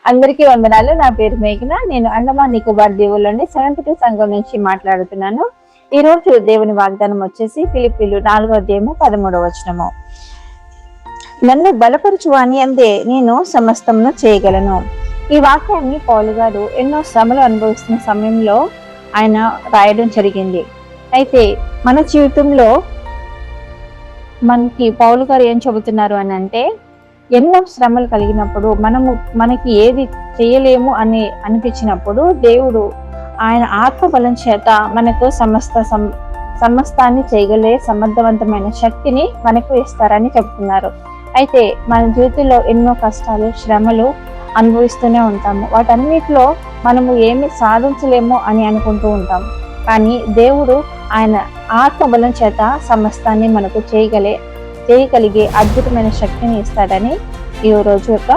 అందరికీ వందనాలు. నా పేరు మేఘన. నేను అండమాన్ నికోబార్ దీవుల్లోని సెవెంత్ టు సంఘం నుంచి మాట్లాడుతున్నాను. ఈ రోజు దేవుని వాగ్దానం వచ్చేసి ఫిలిప్పీలు 4:13 నన్ను బలపరచువాని అందే నేను సమస్తమును చేయగలను. ఈ వాక్యాన్ని పౌలు గారు ఎన్నో శ్రమలు అనుభవిస్తున్న సమయంలో ఆయన రాయడం జరిగింది. అయితే మన జీవితంలో మనకి పౌలు గారు ఏం చెబుతున్నారు అని అంటే, ఎన్నో శ్రమలు కలిగినప్పుడు మనకి ఏది చేయలేము అని అనిపించినప్పుడు దేవుడు ఆయన ఆత్మబలం చేత మనకు సమస్తాన్ని చేయగలే సమర్థవంతమైన శక్తిని మనకు ఇస్తారని చెప్తున్నారు. అయితే మన జీవితంలో ఎన్నో కష్టాలు, శ్రమలు అనుభవిస్తూనే ఉంటాము. వాటన్నిటిలో మనము ఏమి సాధించలేము అని అనుకుంటూ ఉంటాం. కానీ దేవుడు ఆయన ఆత్మబలం చేత సమస్తాన్ని మనకు చేయగలిగే అద్భుతమైన శక్తిని ఇస్తాడని ఈ రోజు యొక్క